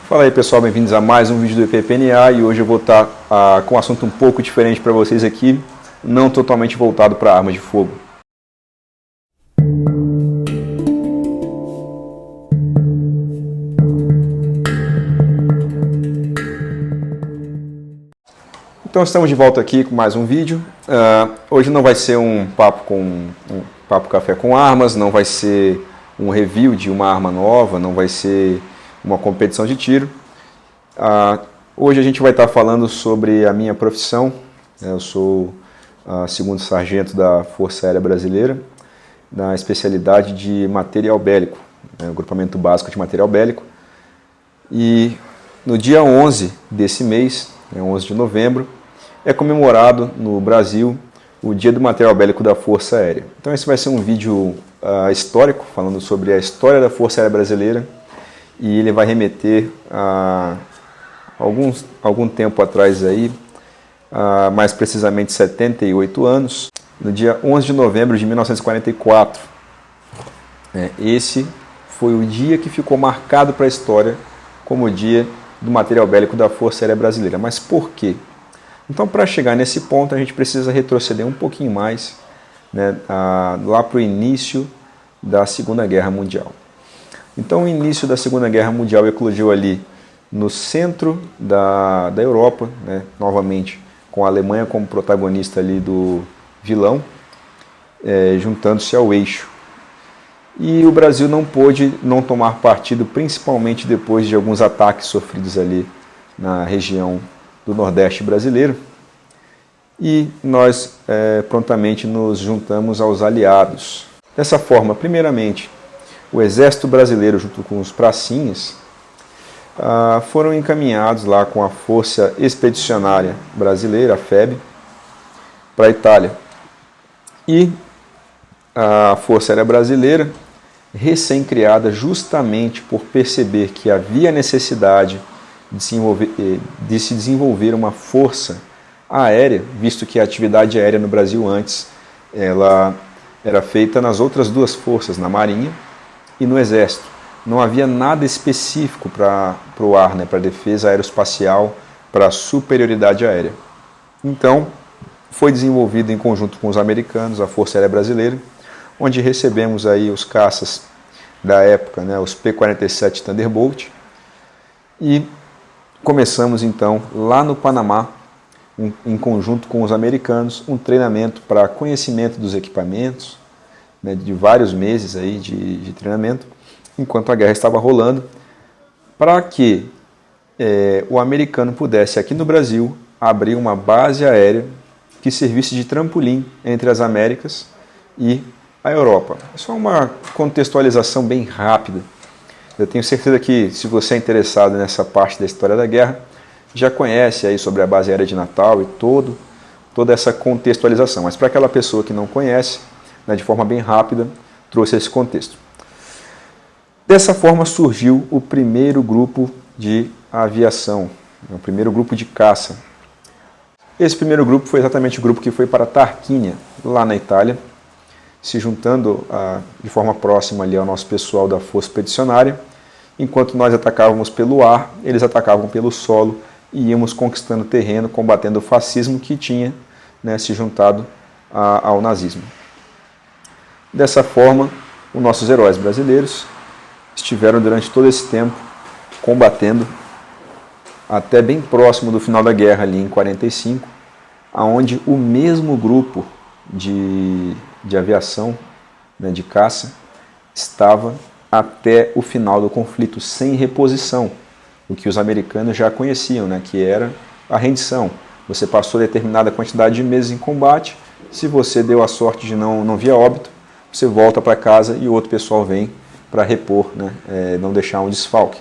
Fala aí pessoal, bem-vindos a mais um vídeo do EPPNA e hoje eu vou estar com um assunto um pouco diferente para vocês aqui, não totalmente voltado para armas de fogo. Então estamos de volta aqui com mais um vídeo. Hoje não vai ser um papo café com armas, não vai ser um review de uma arma nova, não vai ser uma competição de tiro. Hoje a gente vai estar falando sobre a minha profissão. Eu sou segundo sargento da Força Aérea Brasileira, na especialidade de material bélico, agrupamento básico de material bélico. E no dia 11 desse mês, 11 de novembro, é comemorado no Brasil o Dia do Material Bélico da Força Aérea. Então esse vai ser um vídeo histórico, falando sobre a história da Força Aérea Brasileira, e ele vai remeter a algum tempo atrás, aí, mais precisamente 78 anos, no dia 11 de novembro de 1944. Esse foi o dia que ficou marcado para a história como o Dia do Material Bélico da Força Aérea Brasileira. Mas por quê? Então, para chegar nesse ponto, a gente precisa retroceder um pouquinho mais, lá para o início da Segunda Guerra Mundial. Então, o início da Segunda Guerra Mundial eclodiu ali no centro da Europa, novamente com a Alemanha como protagonista ali do vilão, juntando-se ao eixo. E o Brasil não pôde não tomar partido, principalmente depois de alguns ataques sofridos ali na região do Nordeste brasileiro, e nós prontamente nos juntamos aos aliados. Dessa forma, primeiramente, o Exército Brasileiro, junto com os pracinhas, foram encaminhados lá com a Força Expedicionária Brasileira, a FEB, para a Itália. E a Força Aérea Brasileira, recém-criada justamente por perceber que havia necessidade de se desenvolver uma força aérea, visto que a atividade aérea no Brasil antes ela era feita nas outras duas forças, na Marinha e no Exército. Não havia nada específico para o ar, para a defesa aeroespacial, para a superioridade aérea. Então, foi desenvolvido em conjunto com os americanos, a Força Aérea Brasileira, onde recebemos aí os caças da época, os P-47 Thunderbolt, e começamos então lá no Panamá, em conjunto com os americanos, um treinamento para conhecimento dos equipamentos, de vários meses aí de treinamento, enquanto a guerra estava rolando, para que o americano pudesse aqui no Brasil abrir uma base aérea que servisse de trampolim entre as Américas e a Europa. É só uma contextualização bem rápida. Eu tenho certeza que, se você é interessado nessa parte da história da guerra, já conhece aí sobre a base aérea de Natal e toda essa contextualização. Mas para aquela pessoa que não conhece, de forma bem rápida, trouxe esse contexto. Dessa forma surgiu o primeiro grupo de aviação, o primeiro grupo de caça. Esse primeiro grupo foi exatamente o grupo que foi para Tarquínia, lá na Itália, se juntando de forma próxima ali ao nosso pessoal da Força Expedicionária. Enquanto nós atacávamos pelo ar, eles atacavam pelo solo e íamos conquistando terreno, combatendo o fascismo que tinha se juntado ao nazismo. Dessa forma, os nossos heróis brasileiros estiveram durante todo esse tempo combatendo até bem próximo do final da guerra, ali em 45, aonde o mesmo grupo de aviação, de caça, estava até o final do conflito, sem reposição, o que os americanos já conheciam, que era a rendição. Você passou determinada quantidade de meses em combate, se você deu a sorte de não vir a óbito, você volta para casa e o outro pessoal vem para repor, não deixar um desfalque.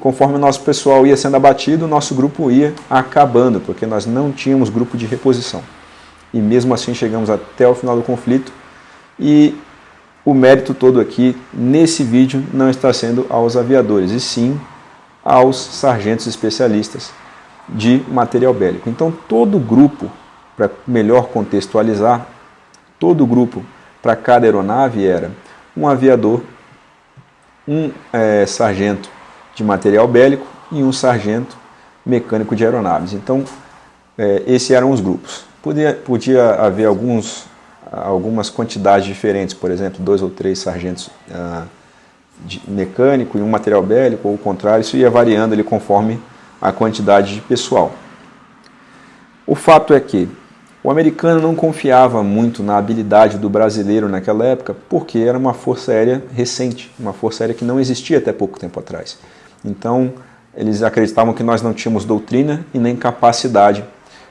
Conforme o nosso pessoal ia sendo abatido, o nosso grupo ia acabando, porque nós não tínhamos grupo de reposição. E mesmo assim chegamos até o final do conflito, e o mérito todo aqui, nesse vídeo, não está sendo aos aviadores, e sim aos sargentos especialistas de material bélico. Então todo grupo, para melhor contextualizar, todo grupo para cada aeronave era um aviador, um sargento de material bélico e um sargento mecânico de aeronaves. Então, esses eram os grupos. Podia haver algumas quantidades diferentes, por exemplo, 2 ou 3 sargentos de mecânico e um material bélico, ou o contrário, isso ia variando ali conforme a quantidade de pessoal. O fato é que o americano não confiava muito na habilidade do brasileiro naquela época, porque era uma força aérea recente, uma força aérea que não existia até pouco tempo atrás. Então, eles acreditavam que nós não tínhamos doutrina e nem capacidade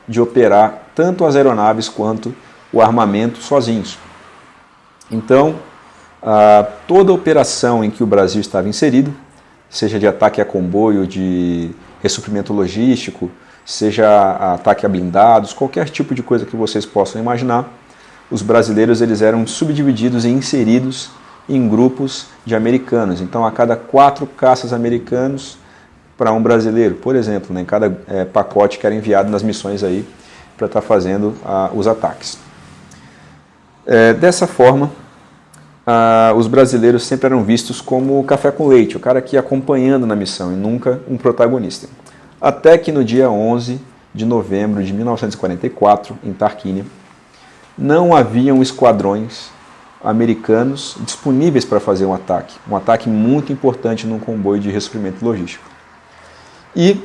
de operar tanto as aeronaves quanto o armamento sozinhos. Então, toda operação em que o Brasil estava inserido, seja de ataque a comboio, de ressuprimento logístico, seja ataque a blindados, qualquer tipo de coisa que vocês possam imaginar, os brasileiros eles eram subdivididos e inseridos em grupos de americanos. Então, a cada 4 caças americanos para um brasileiro, por exemplo, em cada pacote que era enviado nas missões aí para estar fazendo os ataques. Dessa forma, os brasileiros sempre eram vistos como o café com leite, o cara que ia acompanhando na missão e nunca um protagonista. Até que no dia 11 de novembro de 1944, em Tarquínia, não haviam esquadrões americanos disponíveis para fazer um ataque muito importante num comboio de ressuprimento logístico. E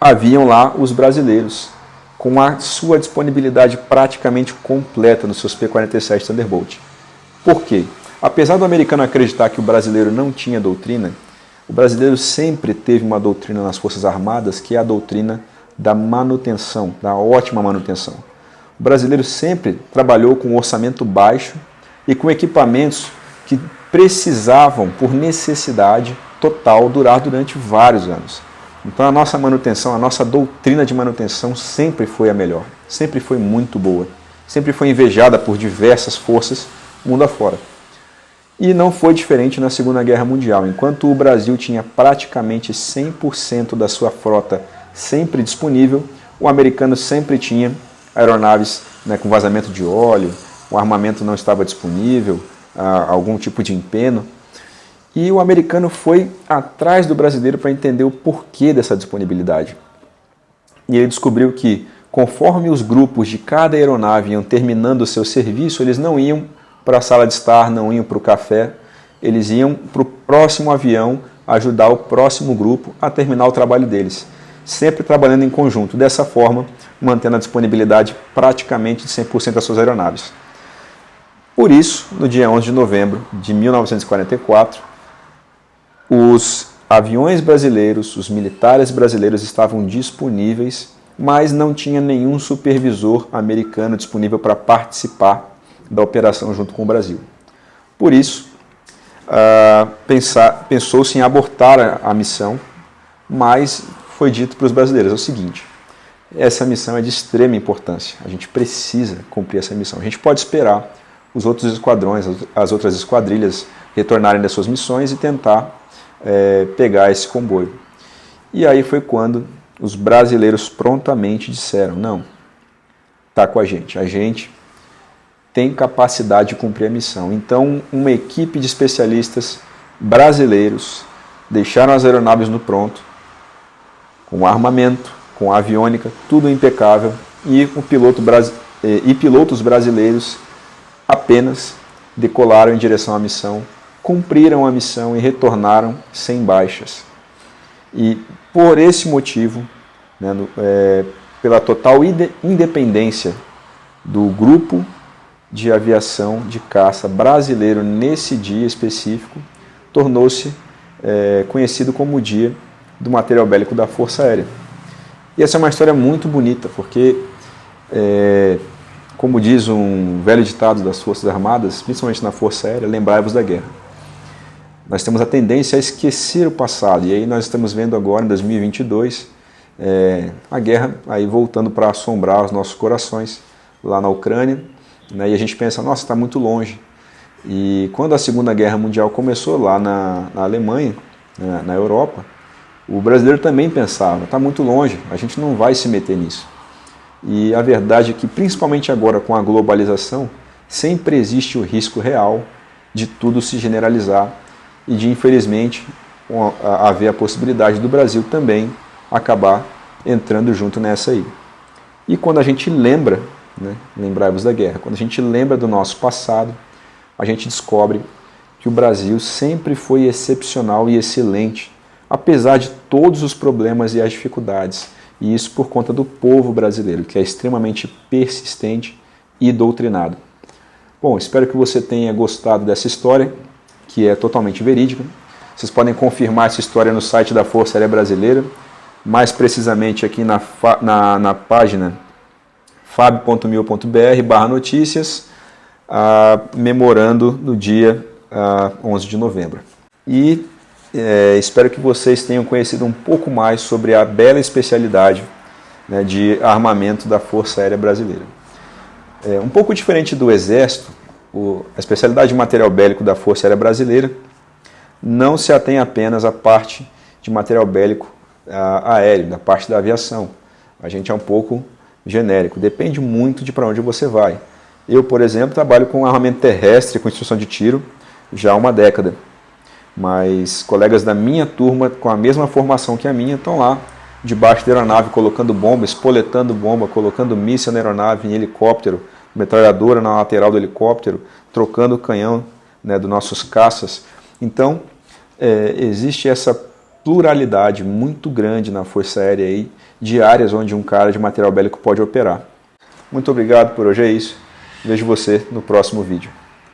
haviam lá os brasileiros, com a sua disponibilidade praticamente completa nos seus P-47 Thunderbolt. Por quê? Apesar do americano acreditar que o brasileiro não tinha doutrina, o brasileiro sempre teve uma doutrina nas Forças Armadas, que é a doutrina da manutenção, da ótima manutenção. O brasileiro sempre trabalhou com um orçamento baixo e com equipamentos que precisavam, por necessidade total, durar durante vários anos. Então a nossa manutenção, a nossa doutrina de manutenção sempre foi a melhor, sempre foi muito boa, sempre foi invejada por diversas forças mundo afora. E não foi diferente na Segunda Guerra Mundial. Enquanto o Brasil tinha praticamente 100% da sua frota sempre disponível, o americano sempre tinha aeronaves com vazamento de óleo, o armamento não estava disponível, algum tipo de empeno. E o americano foi atrás do brasileiro para entender o porquê dessa disponibilidade. E ele descobriu que, conforme os grupos de cada aeronave iam terminando o seu serviço, eles não iam para a sala de estar, não iam para o café, eles iam para o próximo avião ajudar o próximo grupo a terminar o trabalho deles, sempre trabalhando em conjunto, dessa forma, mantendo a disponibilidade praticamente de 100% das suas aeronaves. Por isso, no dia 11 de novembro de 1944, os aviões brasileiros, os militares brasileiros estavam disponíveis, mas não tinha nenhum supervisor americano disponível para participar da operação junto com o Brasil. Por isso, pensou-se em abortar a missão, mas foi dito para os brasileiros o seguinte: essa missão é de extrema importância, a gente precisa cumprir essa missão. A gente pode esperar os outros esquadrões, as outras esquadrilhas retornarem das suas missões e tentar pegar esse comboio. E aí foi quando os brasileiros prontamente disseram: não, está com a gente tem capacidade de cumprir a missão. Então, uma equipe de especialistas brasileiros deixaram as aeronaves no pronto, com armamento, com aviônica, tudo impecável, e pilotos brasileiros apenas decolaram em direção à missão, cumpriram a missão e retornaram sem baixas. E por esse motivo, pela total independência do grupo de aviação de caça brasileiro nesse dia específico, tornou-se conhecido como o Dia do Material Bélico da Força Aérea. E essa é uma história muito bonita, porque, como diz um velho ditado das Forças Armadas, principalmente na Força Aérea, lembrai-vos da guerra. Nós temos a tendência a esquecer o passado, e aí nós estamos vendo agora, em 2022, a guerra aí voltando para assombrar os nossos corações lá na Ucrânia, e a gente pensa: nossa, está muito longe. E quando a Segunda Guerra Mundial começou lá na Alemanha, na Europa, o brasileiro também pensava: está muito longe, a gente não vai se meter nisso. E a verdade é que, principalmente agora com a globalização, sempre existe o risco real de tudo se generalizar e de, infelizmente, haver a possibilidade do Brasil também acabar entrando junto nessa aí. E quando a gente lembra, né, lembrai-vos da guerra, quando a gente lembra do nosso passado, a gente descobre que o Brasil sempre foi excepcional e excelente, apesar de todos os problemas e as dificuldades, e isso por conta do povo brasileiro, que é extremamente persistente e doutrinado. Bom, espero que você tenha gostado dessa história, que é totalmente verídica. Vocês podem confirmar essa história no site da Força Aérea Brasileira, mais precisamente aqui na página fab.mil.br/notícias, memorando no dia 11 de novembro. E espero que vocês tenham conhecido um pouco mais sobre a bela especialidade, né, de armamento da Força Aérea Brasileira. Um pouco diferente do Exército, a especialidade de material bélico da Força Aérea Brasileira não se atém apenas à parte de material bélico aéreo, da parte da aviação. A gente é um pouco genérico, depende muito de para onde você vai. Eu, por exemplo, trabalho com armamento terrestre, com instrução de tiro, já há uma década. Mas colegas da minha turma, com a mesma formação que a minha, estão lá debaixo da aeronave, colocando bomba, espoletando bomba, colocando míssil na aeronave, em helicóptero, metralhadora na lateral do helicóptero, trocando o canhão, né, dos nossos caças. Então, existe essa pluralidade muito grande na Força Aérea aí, de áreas onde um cara de material bélico pode operar. Muito obrigado, por hoje é isso. Vejo você no próximo vídeo.